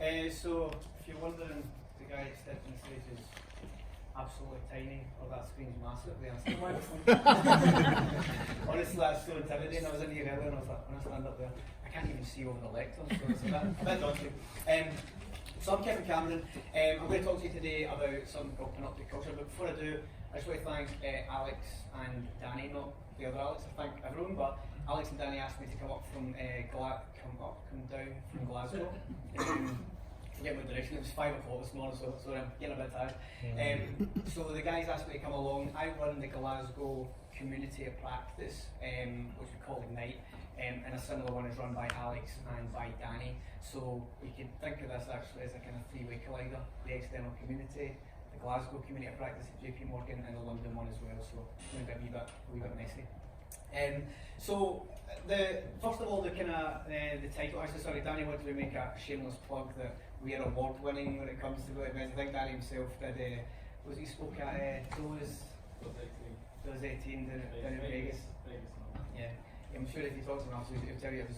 So if you're wondering, the guy stepping the stage is absolutely tiny, or that screen's massive, the answer honestly, that's so intimidating. I was in here earlier and I was like, I'm going to stand up there. I can't even see over the lectern, so it's a bit daunting. So I'm Kevin Cameron. I'm going to talk to you today about something called Panoptic culture, but before I do, I just want to thank Alex and Danny, not the other Alex, I thank everyone, but Alex and Danny asked me to come down from Glasgow. To get my direction. It was 5 o'clock this morning, so sorry, I'm getting a bit tired. So the guys asked me to come along. I run the Glasgow community of practice, which we call Ignite, and a similar one is run by Alex and by Danny. So we can think of this actually as a kind of three-way collider: the external community, the Glasgow community of practice at JP Morgan, and the London one as well. So it's going to be a wee bit messy. So first of all, the title. Actually, sorry, Danny wanted to make a shameless plug that we are award-winning when it comes to events. I think Danny himself did. He spoke at those 18 down in Vegas. Yeah, I'm sure if he talks about it, he'll tell you it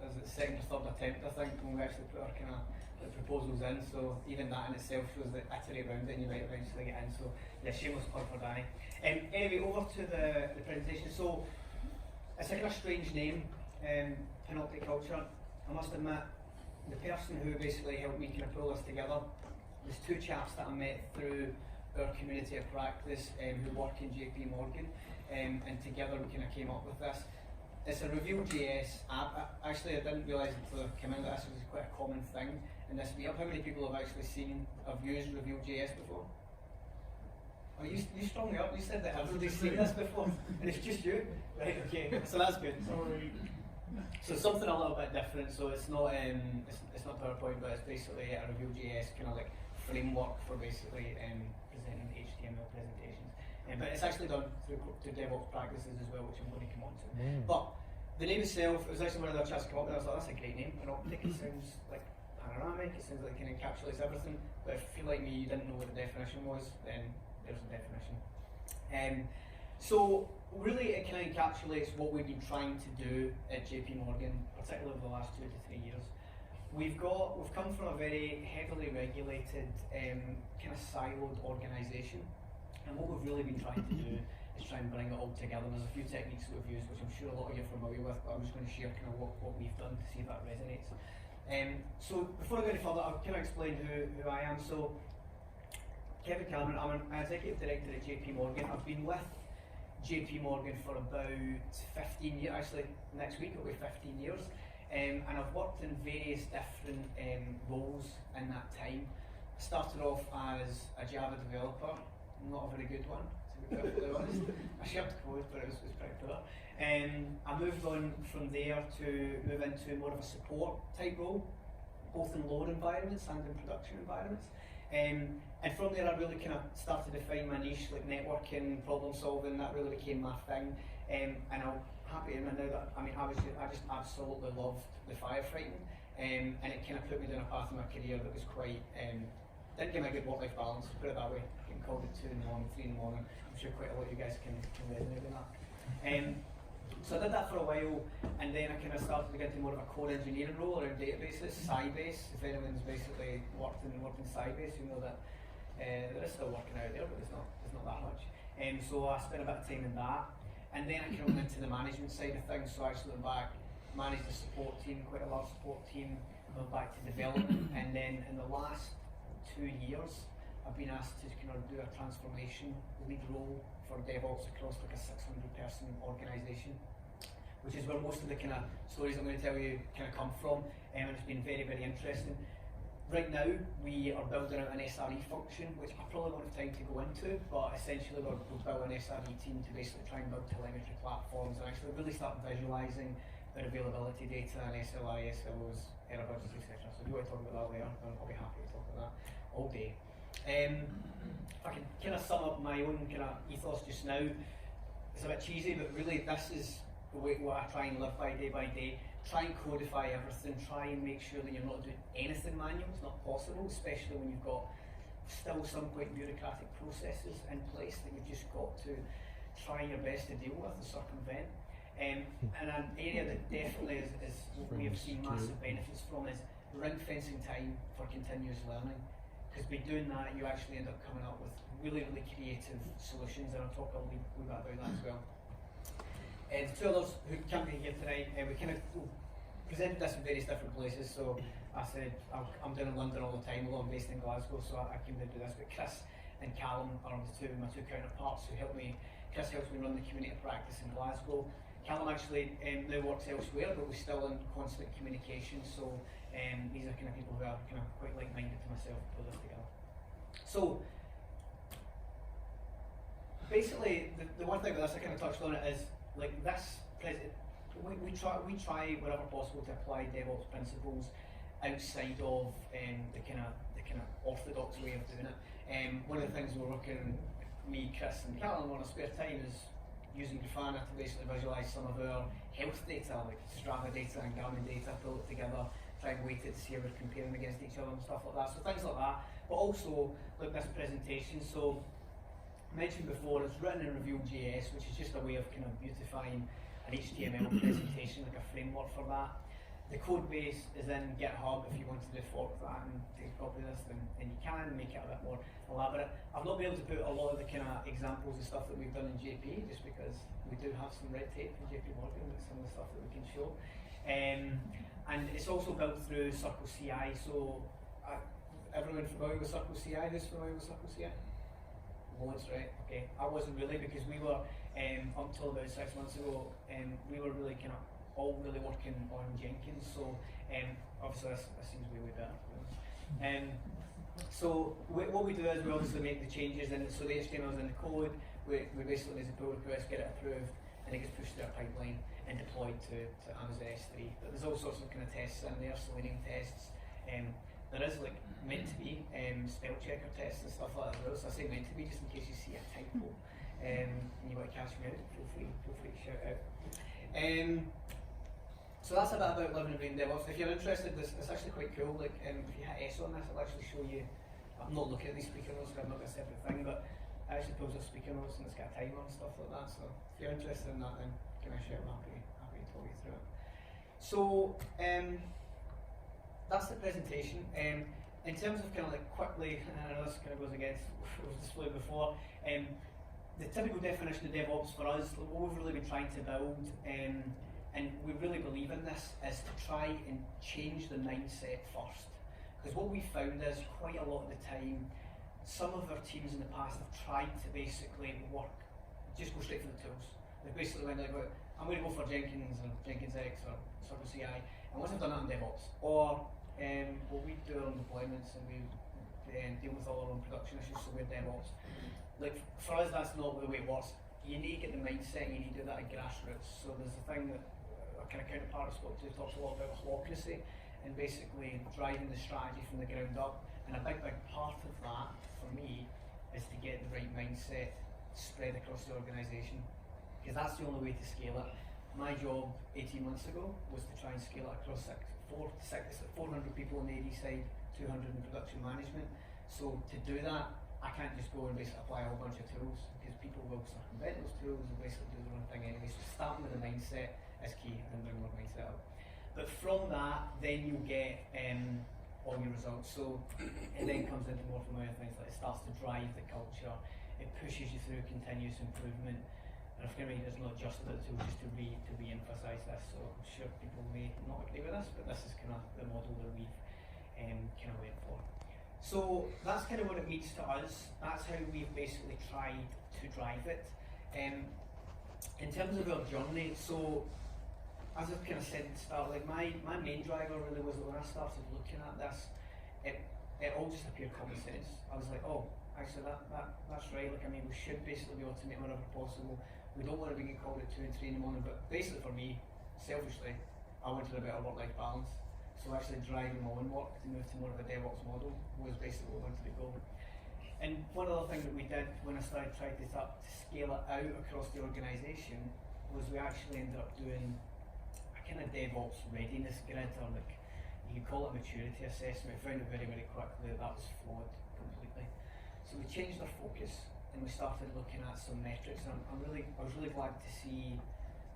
was the second or third attempt, I think, when we actually put our kind of proposals in. So even that in itself shows that iterate around it and you might eventually get in. So yeah, shameless plug for Danny. Anyway, over to the presentation. So it's a kind of strange name, Panoptic culture. I must admit, the person who basically helped me kind of pull this together, there's two chaps that I met through our community of practice who work in JP Morgan, and together we kind of came up with this. It's a Reveal.js app. Actually, I didn't realise until I came into this, it was quite a common thing in this meetup. How many people have actually have used Reveal.js before? Oh, you strung me up. You said that everybody's seen this before, and it's just you. Right? Okay. So that's good. Sorry. So something a little bit different. So it's not PowerPoint, but it's basically a Reveal.js kind of like framework for basically presenting HTML presentations. But it's actually done through DevOps practices as well, which I'm going to come on to. But the name itself, it was actually one of the chats to come up with. I was like, that's a great name. Panoptic. It sounds like panoramic. It sounds like it kind of encapsulates everything. But if you like me, you didn't know what the definition was, then there's a definition. So really it kind of encapsulates what we've been trying to do at JP Morgan, particularly over the last 2 to 3 years. We've come from a very heavily regulated, kind of siloed organisation, and what we've really been trying to do is try and bring it all together. And there's a few techniques that we've used, which I'm sure a lot of you are familiar with, but I'm just going to share kind of what we've done to see if that resonates. So before I go any further, I'll kind of explain who I am. So Kevin Cameron, I'm an executive director at JP Morgan. I've been with JP Morgan for about 15 years, actually next week it'll be 15 years, and I've worked in various different roles in that time. I started off as a Java developer, not a very good one, to be perfectly honest. I shared code, but it was pretty poor. I moved on from there to move into more of a support type role, both in lower environments and in production environments. And from there I really kind of started to find my niche, like networking, problem solving. That really became my thing. And I'm happy to know that, I just absolutely loved the firefighting. And it kind of put me down a path in my career that was quite, didn't give me a good work-life balance, put it that way. I can call it 2 in the morning, 3 in the morning. I'm sure quite a lot of you guys can resonate with that. So I did that for a while, and then I kind of started to get into more of a core engineering role around databases, Sybase. If anyone's basically worked in Sybase, you know that there is still working out there, but there's not that much. So I spent a bit of time in that, and then I kind of went into the management side of things. So I actually went back, managed a support team, quite a large support team, went back to development, and then in the last 2 years, I've been asked to kind of do a transformation lead role for DevOps across like a 600-person organisation, which is where most of the kind of stories I'm going to tell you kind of come from, and it's been very, very interesting. Right now, we are building out an SRE function, which I probably won't have time to go into, but essentially we're building an SRE team to basically try and build telemetry platforms and actually really start visualising their availability data and SLI, SLOs, error budgets, etc. So if you want to talk about that later, I'll be happy to talk about that all day. If I can kind of sum up my own kind of ethos just now, it's a bit cheesy, but really this is the way what I try and live by day. Try and codify everything, try and make sure that you're not doing anything manual. It's not possible, especially when you've got still some quite bureaucratic processes in place that you've just got to try your best to deal with and circumvent. And an area that definitely is we have seen massive benefits from is ring fencing time for continuous learning, because by doing that you actually end up coming up with really, really creative solutions, and I'll talk a wee bit about that as well. The two others who can't be here tonight, we kind of presented this in various different places, so I said I'm down in London all the time, although I'm based in Glasgow, so I came to do this, but Chris and Callum are my two counterparts who help me. Chris helps me run the community practice in Glasgow. Callum actually now works elsewhere, but we're still in constant communication, so these are kind of people who are kind of quite like-minded to myself to put this together. So basically, the one thing with this, I kind of touched on it, is like this we try wherever possible to apply DevOps principles outside of the kind of orthodox way of doing it. One of the things we're working, me, Chris, and Callum, on our spare time is using Grafana to basically visualise some of our health data, like Strava data and Garmin data, pull it together, try and weight it to see how we're comparing against each other and stuff like that. So things like that, but also like this presentation. So mentioned before, it's written in Reveal.js, which is just a way of kind of beautifying an HTML presentation, like a framework for that. The code base is in GitHub. If you wanted to fork that and take a copy of this, then you can make it a bit more elaborate. I've not been able to put a lot of the kind of examples of stuff that we've done in JP, just because we do have some red tape in JP Morgan with some of the stuff that we can show. And it's also built through Circle CI, so everyone familiar with Circle CI? Who's familiar with Circle CI? Loads, right? Okay. I wasn't really, because we were, up until about 6 months ago, we were really kind of all really working on Jenkins, so obviously this seems way better. So what we do is we obviously make the changes, and so the HTML is in the code, we basically need a pull request, get it approved, and it gets pushed through our pipeline and deployed to Amazon S3. But there's all sorts of kind of tests in there, Selenium tests. There is like meant to be spell checker tests and stuff like that as well, so I say meant to be just in case you see a typo and you want to catch me out, feel free to shout out. So that's a bit about living and breathing DevOps. If you're interested, it's actually quite cool. Like if you hit S on this, it'll actually show you. I'm not looking at these speaker notes, because I'm not got a separate thing, but it actually pulls up speaker notes and it's got a timer and stuff like that. So if you're interested in that, then give me a shout. I'm happy to talk you through it. So that's the presentation. In terms of kind of like quickly, and I know this kind of goes against what was displayed before. The typical definition of DevOps for us, what we've really been trying to build, and we really believe in this, is to try and change the mindset first. Because what we found is quite a lot of the time, some of our teams in the past have tried to basically just go straight for the tools. They basically went like, I'm going to go for Jenkins or Jenkins X or Circle CI, and once I've done that in DevOps, or what we do our own deployments and we deal with all our own production issues, so we're DevOps. Like for us, that's not the way it works. You need to get the mindset, you need to do that at grassroots. So there's a thing that a kind of counterpart I spoke to talks a lot about holacracy, and basically driving the strategy from the ground up. And a big part of that, for me, is to get the right mindset spread across the organisation, because that's the only way to scale it. My job 18 months ago was to try and scale it across 400 people on the AD side, 200 in production management. So to do that, I can't just go and basically apply a whole bunch of tools, because people will circumvent those tools and basically do their own thing anyway. So starting with the mindset is key, and bring more mindset up. But from that, then you'll get all your results. So it then comes into more familiar things, like it starts to drive the culture, it pushes you through continuous improvement. And if it's not just about the tools, just to re-emphasise this. So I'm sure people may not agree with this, but this is kind of the model that we've kind of went for. So that's kind of what it means to us. That's how we've basically tried to drive it. In terms of our journey, so as I've kind of said at the start, like my main driver really was that when I started looking at this, it all just appeared common sense. I was like, oh, actually that's right. Like, I mean, we should basically be automating whenever possible. We don't want to be getting called at 2 and 3 in the morning, but basically for me, selfishly, I wanted a better work-life balance. So actually driving my own work to move to more of a DevOps model was basically what I wanted to go. And one other thing that we did when I started trying to scale it out across the organisation was we actually ended up doing a kind of DevOps readiness grid, or like you could call it a maturity assessment. We found it very, very quickly that was flawed completely. So we changed our focus and we started looking at some metrics. And I was really glad to see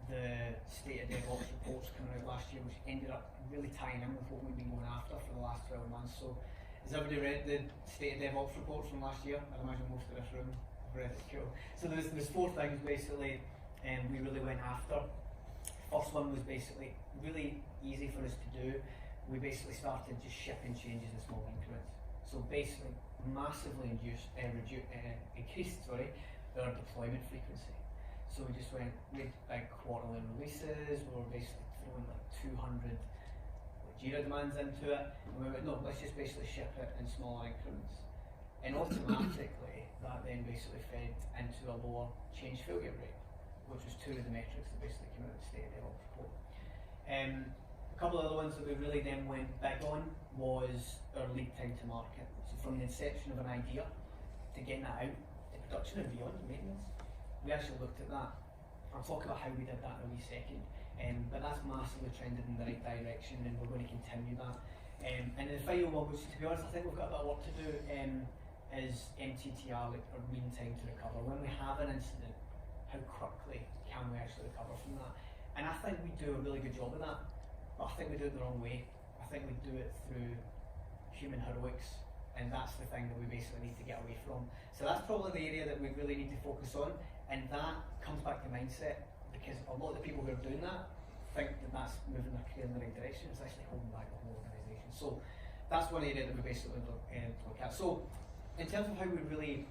the State of DevOps reports coming out last year, which ended up really tying in with what we've been going after for the last 12 months. So, has everybody read the State of DevOps reports from last year? I'd imagine most of this room have read it. Cool. So there's 4 things basically we really went after. First one was basically really easy for us to do. We basically started just shipping changes in small increments. So basically massively increased our deployment frequency. So we just made big quarterly releases. We were basically throwing like 200 Jira demands into it, and we went, no, let's just basically ship it in smaller increments. And automatically, that then basically fed into a lower change failure rate, which was 2 of the metrics that basically came out of the State of DevOps report. A couple of other ones that we really then went big on was our lead time to market. So from the inception of an idea to getting that out to production and beyond maintenance, we actually looked at that. I'll talk about how we did that in a wee second, but that's massively trended in the right direction, and we're going to continue that. And the final one, which to be honest I think we've got a bit of work to do, is MTTR, like our mean time to recover. When we have an incident, how quickly can we actually recover from that? And I think we do a really good job of that, but I think we do it the wrong way. I think we do it through human heroics, and that's the thing that we basically need to get away from. So that's probably the area that we really need to focus on, and that comes back to mindset, because a lot of the people who are doing that think that that's moving their career in the right direction. It's actually holding back the whole organisation. So that's one area that we basically look at. So in terms of how we really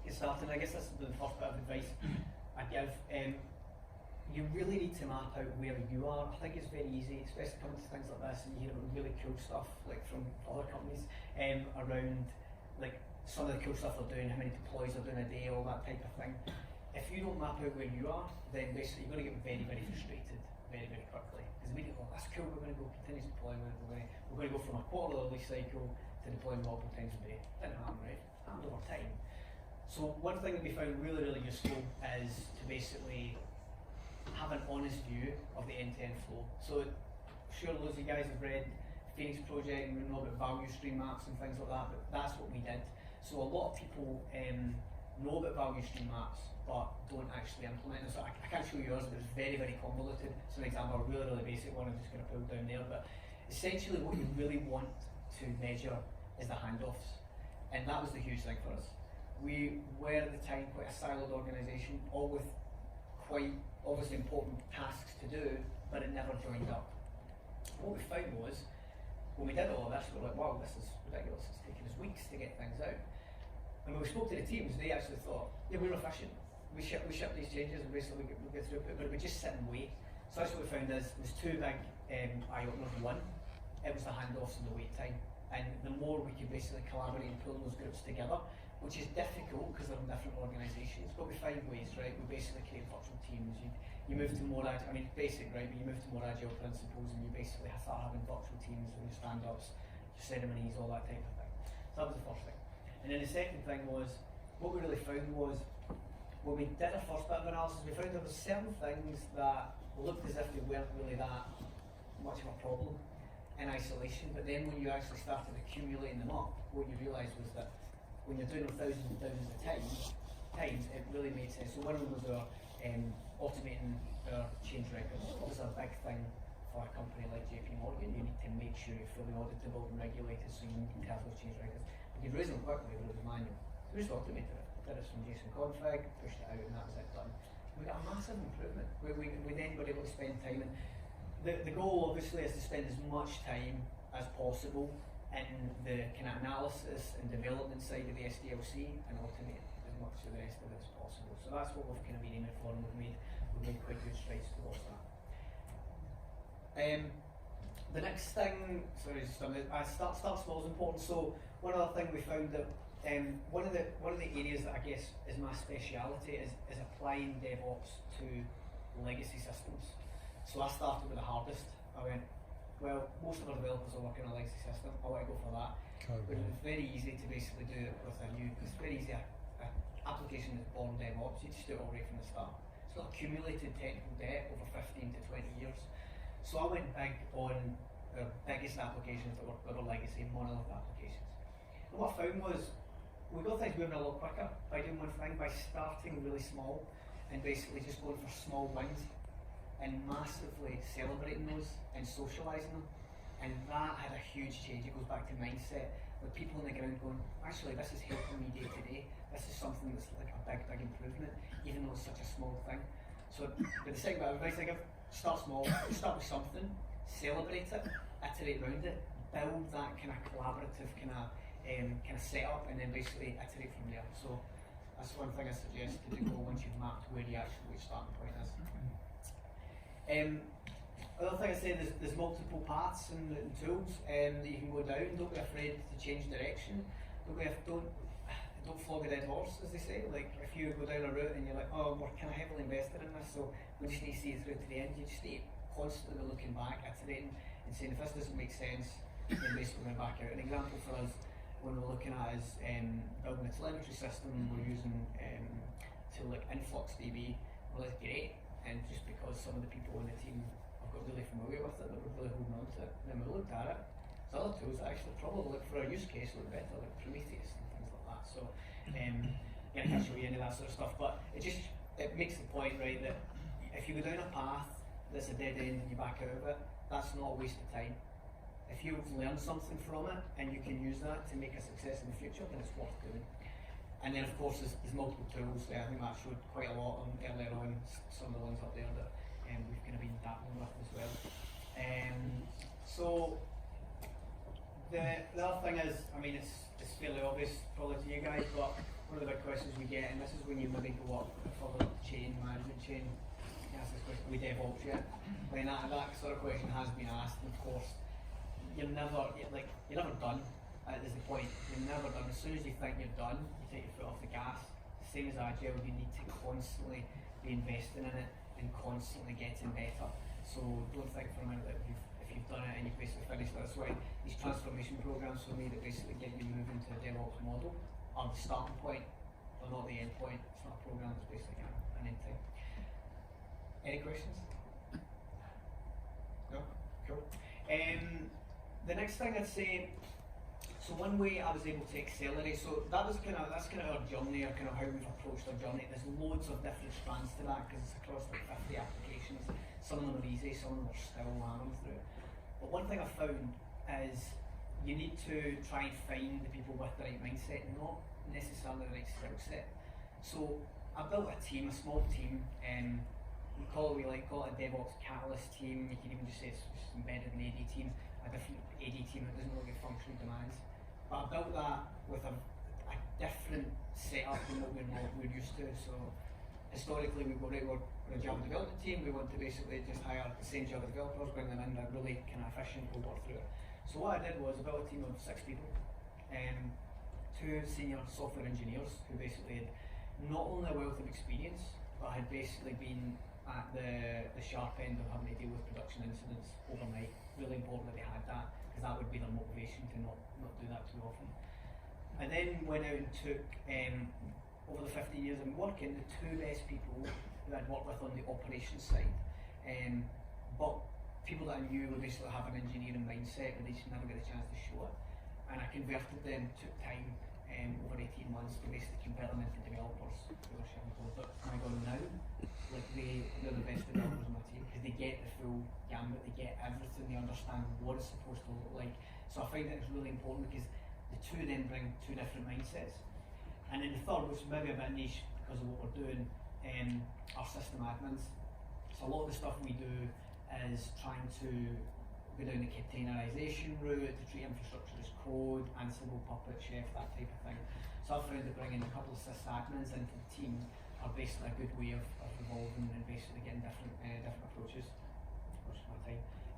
get started, I guess that's the first bit of advice I give. You really need to map out where you are. I think it's very easy, especially coming to things like this, and you hear about really cool stuff like from other companies around like some of the cool stuff they're doing, how many deploys they're doing a day, all that type of thing. If you don't map out where you are, then basically you're going to get very, very frustrated very, very quickly. Because immediately, oh, that's cool, we're going to go continuous deployment, we're going to go from a quarterly release cycle to deploying multiple times a day. Didn't happen, right? Happened over time. So one thing that we found really, really useful is to basically have an honest view of the end-to-end flow. So I'm sure loads of you guys have read Phoenix Project and we know about value stream maps and things like that, but that's what we did. So a lot of people know about value stream maps, but don't actually implement it. So I can't show you yours, but it's very, very convoluted. So an example, a really, really basic one, I'm just going to pull down there. But essentially what you really want to measure is the handoffs. And that was the huge thing for us. We were at the time quite a siloed organisation, all with quite obviously important tasks to do, but it never joined up. What we found was, when we did all of this, we were like, wow, this is ridiculous, it's taking us weeks to get things out. And when we spoke to the teams, they actually thought, yeah, we're efficient. We ship these changes and basically we get through it, but we just sit and wait. So that's what we found is, there's 2 big eye-openers. One, it was the handoffs and the wait time. And the more we could basically collaborate and pull those groups together, which is difficult because they're in different organisations, but we find ways, right? We basically create virtual teams. You move to more agile, I mean, basic, right? But you move to more agile principles and you basically start having virtual teams and your stand-ups, your ceremonies, all that type of thing. So that was the first thing. And then the second thing was, what we really found was, when we did our first bit of analysis, we found there were certain things that looked as if they weren't really that much of a problem in isolation, but then when you actually started accumulating them up, what you realised was that when you're doing them thousands and thousands of times, it really made sense. So one of them was our automating our change records. It was a big thing for a company like JP Morgan. You need to make sure you're fully auditable and regulated, so you need to have those change records. We could raise them quickly, but it was manual. So we just automated it. Did it from JSON config, pushed it out, and that was it done. We got a massive improvement. We then were able to spend time, and the goal obviously is to spend as much time as possible in the kind of analysis and development side of the SDLC and automate as much of the rest of it as possible. So that's what we've kind of been aiming for, and we've made quite good strides towards that. The next thing, I start small is important. So one other thing we found that one of the areas that I guess is my speciality is applying DevOps to legacy systems. So I started with the hardest. I went, well, most of our developers are working on a legacy system. I want to go for that. But it's very easy to basically do it with a new. It's very easy. An application that's born DevOps, you just do it all right from the start. It's got accumulated technical debt over 15 to 20 years. So I went big on the biggest applications that were legacy monolith applications. And what I found was, we got things moving a lot quicker by doing one thing, by starting really small and basically just going for small wins. and massively celebrating those and socialising them. And that had a huge change. It goes back to mindset. With people on the ground going, actually, this is helping me day to day. This is something that's like a big, big improvement, even though it's such a small thing. So, but the second bit of advice I give, start small, start with something, celebrate it, iterate around it, build that kind of collaborative kind of setup, and then basically iterate from there. So that's one thing I suggest to do once you've mapped where the actual starting point is. Other thing I say, there's multiple paths and tools that you can go down. Don't be afraid to change direction. Don't flog a dead horse, as they say. Like if you go down a route and you're like, oh, we're kind of heavily invested in this, so we just need to see it through to the end. You just need to constantly be looking back, iterating, and saying if this doesn't make sense, then basically we're going to back out. An example for us when we're looking at is building a telemetry system we're using to like InfluxDB. Well, it's great, and just because some of the people on the team got really familiar with it, that we're really holding on to it. And then we looked at it, there's other tools that actually probably for our use case look better, like Prometheus and things like that. So I can't show you any of that sort of stuff, but it makes the point, right, that if you go down a path that's a dead end and you back out of it, that's not a waste of time. If you've learned something from it and you can use that to make a success in the future, then it's worth doing. And then of course there's multiple tools. I think Matt showed quite a lot earlier on, some of the ones up there that we've kind of been dabbling with as well. So the other thing is, I mean, it's fairly obvious probably to you guys, but one of the big questions we get, and this is when you maybe go up further management chain, you ask this question, we DevOps yet? When that sort of question has been asked, and of course, you're never done. Is the point. You're never done. As soon as you think you're done, you take your foot off the gas. Same as Agile, you need to constantly be investing in it and constantly getting better. So don't think for a minute that if you've done it and you've basically finished it. That's why these transformation programs for me that basically get you moving to a DevOps model are the starting point, but not the end point. It's not a program, it's basically an end time. Any questions? No? Cool. The next thing I'd say, so one way I was able to accelerate, so that's kind of our journey, or kind of how we've approached our journey. There's loads of different strands to that because it's across like 50 applications. Some of them are easy, some of them are still hammering through. But one thing I found is you need to try and find the people with the right mindset, not necessarily the right skill set. So I built a team, a small team, we call it a DevOps catalyst team. You can even just say it's just embedded in the AD team, a different AD team that doesn't really get functional demands. But I built that with a different setup than what we're used to. So historically we're a Java development team. We want to basically just hire the same Java developers, bring them in, they're really kind of efficient, we'll work through it. So what I did was I built a team of 6 people, 2 senior software engineers who basically had not only a wealth of experience, but had basically been at the sharp end of having to deal with production incidents overnight. Really important that they had that, because that would be their motivation to not do that too often. I then went out and took, over the 15 years I'm working, the 2 best people who I'd worked with on the operations side, but people that I knew would basically have an engineering mindset, but they just never get a chance to show it. And I converted them, took time, over 18 months to basically convert them into developers who are sharing code. But when I go now, like they're the best developers on my team because they get the full gambit, they get everything, they understand what it's supposed to look like. So I find that it's really important because the 2 then bring 2 different mindsets. And then the third, which is maybe a bit niche because of what we're doing, are system admins. So a lot of the stuff we do is trying to go down the containerization route, to treat infrastructure as code, Ansible, Puppet, Chef, that type of thing. So I've found that bringing a couple of sysadmins into the team are basically a good way of evolving and basically getting different approaches. What's my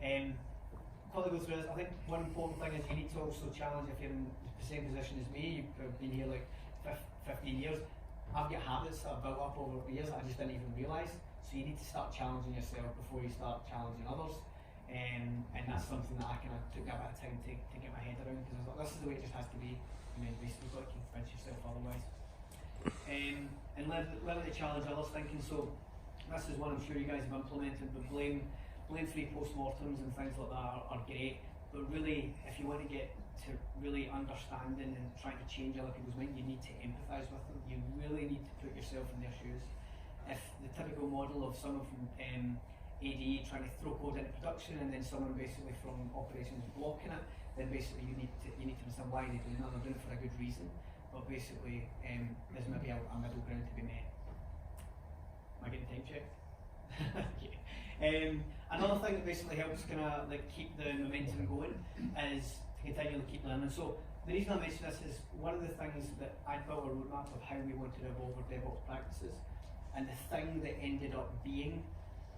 time? Probably go through this. I think one important thing is you need to also challenge if you're in the same position as me. You've been here like 15 years. I've got habits that I've built up over the years that I just didn't even realise. So you need to start challenging yourself before you start challenging others. And that's something that I kind of took a bit of time to get my head around, because I was like, this is the way it just has to be. I mean, basically you've got to convince yourself otherwise. And learn to challenge others thinking. So this is one I'm sure you guys have implemented, but blame-free postmortems and things like that are great. But really, if you want to get to really understanding and trying to change other people's mind, you need to empathise with them. You really need to put yourself in their shoes. If the typical model of someone from AD trying to throw code into production, and then someone basically from operations blocking it, then basically you need to understand why they're doing that. They're doing it for a good reason, but basically there's maybe a middle ground to be met. Am I getting time checked? Yeah. Another thing that basically helps kind of like keep the momentum going is to continually keep learning. So the reason I mention this is one of the things that I built a roadmap of how we wanted to evolve our DevOps practices, and the thing that ended up being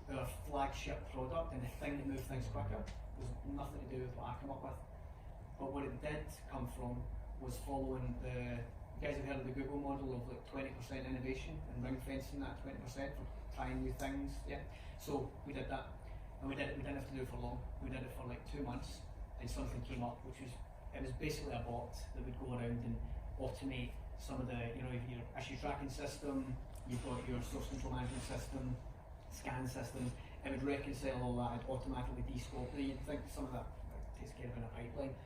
our flagship product and the thing that moved things quicker was nothing to do with what I came up with. But what it did come from was following you guys have heard of the Google model of like 20% innovation and ring fencing that 20% for trying new things. Yeah. So we did that, and we didn't have to do it for long. We did it for like 2 months, and something came up, which was basically a bot that would go around and automate some of the, your issue tracking system, you've got your source control management system, scan systems. It would reconcile all that and automatically descope. You'd think some of that takes care of in a pipeline.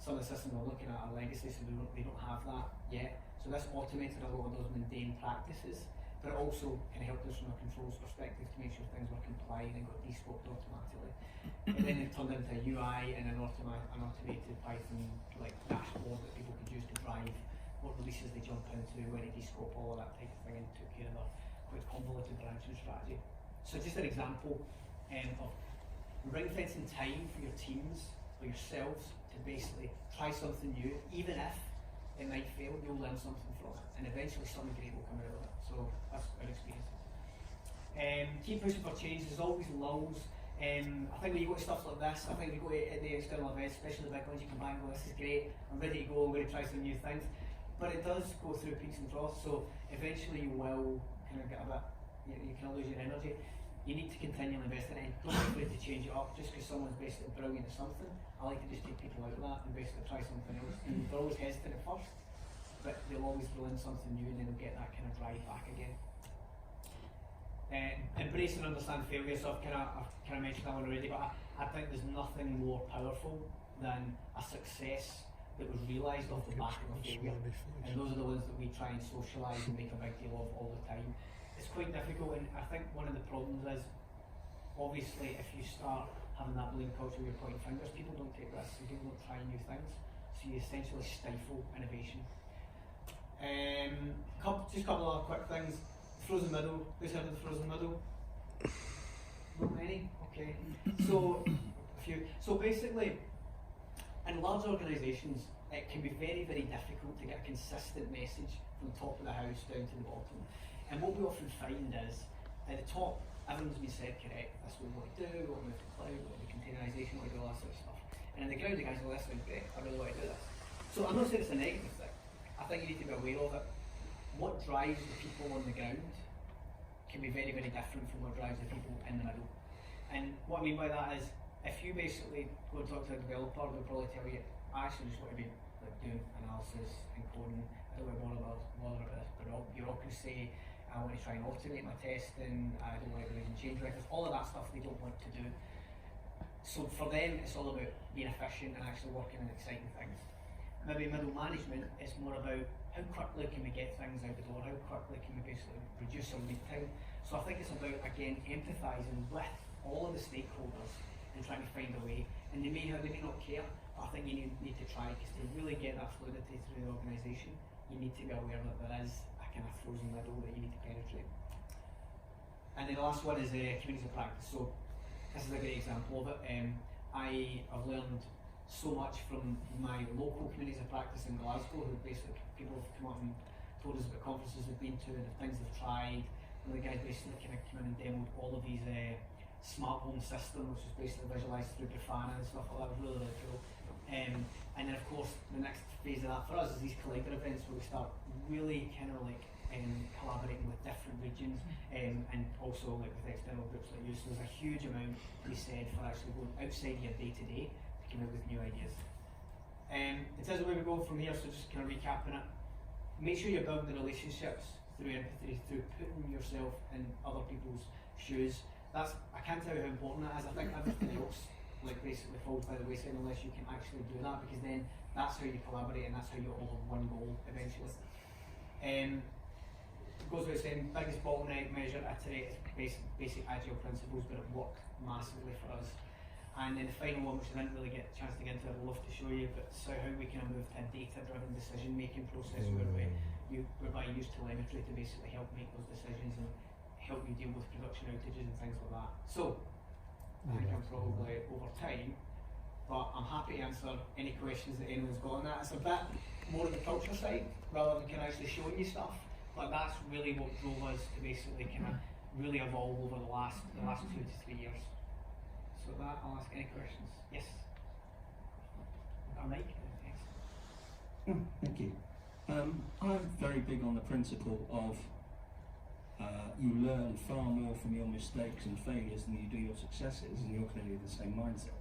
Some of the systems we're looking at are legacy, so they don't have that yet. So this automated a lot of those mundane practices, but it also can help us from a controls perspective to make sure things were compliant and got descoped automatically. And then it turned into a UI and an automated Python like dashboard that people could use to drive what releases they jump into, when they descope, all of that type of thing, and took care of a quite convoluted branching strategy. So just an example of ring fencing time for your teams or yourselves to basically try something new, even if it might fail, you'll learn something from it, and eventually something great will come out of it. So that's our experience. Keep pushing for change. There's always lulls. I think when you go to stuff like this, I think when you go to the external events, especially the big ones, you come back and go, this is great, I'm ready to go, I'm going to try some new things. But it does go through peaks and troughs, so eventually you will kind of get a bit, you kind of lose your energy. You need to continually invest in it, and don't be afraid to change it up just because someone's basically brilliant at something. I like to just take people out of that and basically try something else. And they're always hesitant at first, but they'll always throw in something new and then they'll get that kind of drive back again. Embrace and understand failure, so I've kind of mentioned that one already, but I think there's nothing more powerful than a success that was realised off the back of a failure. And those are the ones that we try and socialise and make a big deal of all the time. It's quite difficult, and I think one of the problems is, obviously, if you start having that bullying culture where you're pointing fingers, people don't take risks and people don't try new things, so you essentially stifle innovation. Just a couple of quick things. Frozen middle. Who's heard of the frozen middle? Not many? Okay. So, a few. So basically, in large organisations, it can be very, very difficult to get a consistent message from the top of the house down to the bottom. And what we often find is, at the top, everyone's been said correct. That's what we want to do, we want to move to cloud, we want to do containerisation, we want to do all that sort of stuff. And in the ground, the guys go, this sounds great, I really want to do this. So I'm not saying it's a negative thing. I think you need to be aware of it. What drives the people on the ground can be very, very different from what drives the people in the middle. And what I mean by that is, if you basically go and talk to a developer, they'll probably tell you, I actually just want to be like doing analysis and coding, I don't want to bother about this, but bureaucracy, I want to try and automate my testing, I don't like reading change records, all of that stuff they don't want to do. So for them, it's all about being efficient and actually working on exciting things. Maybe middle management is more about how quickly can we get things out the door, how quickly can we basically reduce our lead time. So I think it's about, again, empathising with all of the stakeholders and trying to find a way. And they may not care, but I think you need to try, because to really get that fluidity through the organisation, you need to be aware that there is a kind of frozen middle that you need to penetrate. And then the last one is communities of practice. So this is a great example of it. I have learned so much from my local communities of practice in Glasgow, who basically people have come up and told us about conferences they've been to and the things they've tried. And the guys basically kind of came in and demoed all of these smart home system, which was basically visualised through Grafana and stuff like that. It was really, really cool. And then of course the next phase of that for us is these collector events where we start really kind of like collaborating with different regions and also like with external groups like you. So there's a huge amount to be said for actually going outside your day-to-day to come out with new ideas. In terms of where we go from here, so just kind of recapping it, make sure you're building the relationships through empathy, through putting yourself in other people's shoes. I can't tell you how important that is. I think everything else like basically falls by the wayside unless you can actually do that, because then that's how you collaborate and that's how you all have one goal eventually. goes without saying, biggest bottleneck measure, iterate, basic agile principles, but it worked massively for us. And then the final one, which I didn't really get a chance to get into, I'd love to show you, but so how we kind of move to a data-driven decision-making process whereby you use telemetry to basically help make those decisions and help you deal with production outages and things like that. So, I think I'm probably over time, but I'm happy to answer any questions that anyone's got on that. It's a bit more of the culture side, rather than kind of actually showing you stuff, but that's really what drove us to basically kind of really evolve over the last 2 to 3 years. So with that, I'll ask any questions. Yes? Mike? Thanks. Thank you. I'm very big on the principle of you learn far more from your mistakes and failures than you do your successes, and you're clearly the same mindset.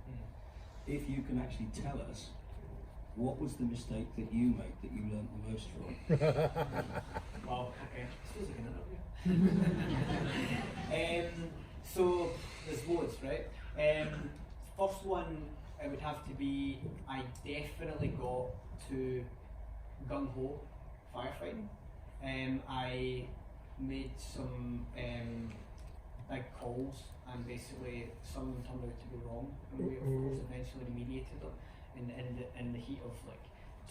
If you can actually tell us what was the mistake that you made that you learned the most from? Well, okay. This feels like an interview. So there's loads, right? First one, it would have to be, I definitely got to gung-ho firefighting. I made some big calls, and basically some of them turned out to be wrong, and we of course eventually remediated them in the heat of like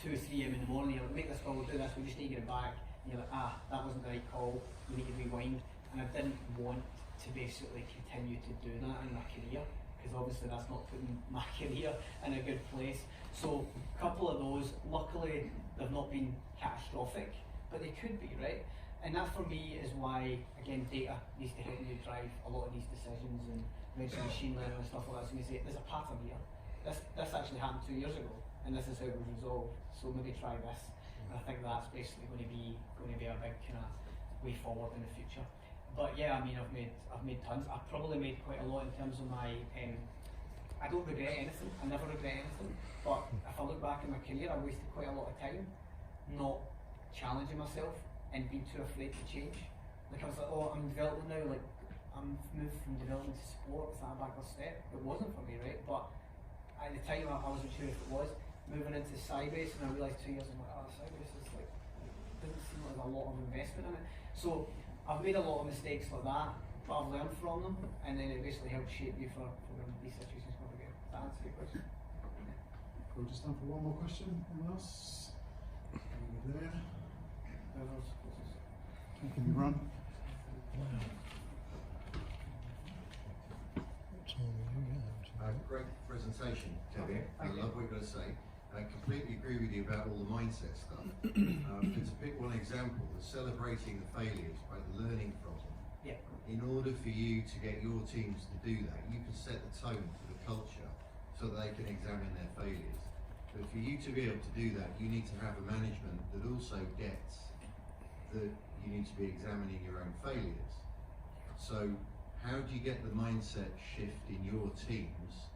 2 or 3 a.m. in the morning. You're like, make this call, we'll do this, we just need to get it back. And you're like, that wasn't the right call, we need to rewind. And I didn't want to basically continue to do that in my career, because obviously that's not putting my career in a good place. So a couple of those, luckily they've not been catastrophic, but they could be, right? And that for me is why, again, data needs to help you drive a lot of these decisions, and mention machine learning and stuff like that. So you say, there's a pattern here. This actually happened 2 years ago, and this is how it was resolved. So maybe try this. And I think that's basically going to be a big kind of way forward in the future. But yeah, I mean, I've made tons. I've probably made quite a lot in terms of my. I don't regret anything. I never regret anything. But if I look back in my career, I wasted quite a lot of time not challenging myself and being too afraid to change. Like I was like, oh, I'm in development now. Like I'm moved from development to support. Is that a backward step? It wasn't for me, right? But at the time, I wasn't sure if it was. Moving into Sybase, and I realised 2 years, I'm like, oh, Sybase is like, doesn't seem like there's a lot of investment in it. So I've made a lot of mistakes like that, but I've learned from them, and then it basically helps shape you for when these situations come again. Does that answer your question? Cool, just time for one more question. Anyone else? Over there. Can you run? Great presentation, Kevin. I love what you're going to say. I completely agree with you about all the mindset stuff. To pick one example, the celebrating the failures, right, the learning from them. Yeah. In order for you to get your teams to do that, you can set the tone for the culture so that they can examine their failures. But for you to be able to do that, you need to have a management that also gets that you need to be examining your own failures. So how do you get the mindset shift in your teams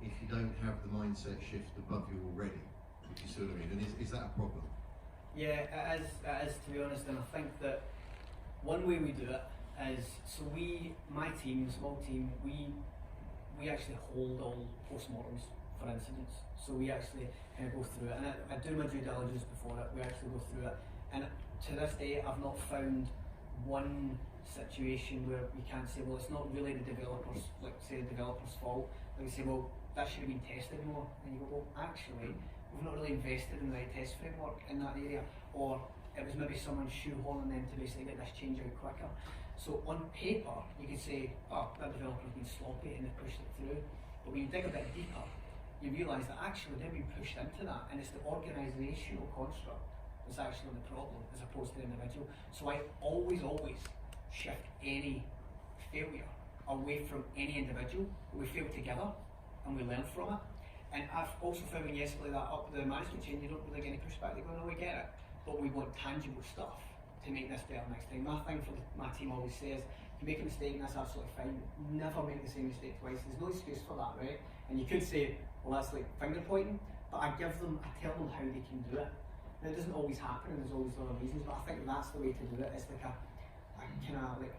if you don't have the mindset shift above you already? If you see what I mean? And is that a problem? Yeah, it is, to be honest, and I think that one way we do it is, so my team, small team, we actually hold all postmortems for incidents. So we actually kind of go through it, and I do my due diligence before it, we actually go through it. And to this day, I've not found one situation where we can't say, well, it's not really the developers, like say the developer's fault. Like we say, well, that should have been tested more. And you go, well, actually, we've not really invested in the right test framework in that area. Or it was maybe someone shoehorning them to basically get this change out quicker. So on paper, you could say, oh, that developer's been sloppy and they've pushed it through. But when you dig a bit deeper, you realise that actually they've been pushed into that, and it's the organisational construct that's actually the problem, as opposed to the individual. So I always shift any failure away from any individual. We fail together and we learn from it. And I've also found when you escalate that up the management chain, you don't really get any pushback. They go, no, we get it, but we want tangible stuff to make this better next time. My thing for my team always says, if you make a mistake, that's absolutely fine. Never make the same mistake twice. There's no excuse for that, right? And you could say, well, that's like finger pointing, but I tell them how they can do it. Now, it doesn't always happen, and there's always other reasons, but I think that's the way to do it. It's like a kind of like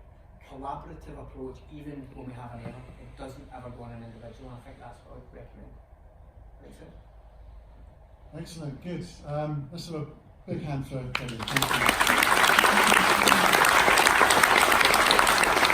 collaborative approach, even when we have an error. It doesn't ever go on an individual, and I think that's what I'd recommend. Makes sense? Excellent, good. Let's have a Big hand for Kevin. Thank you.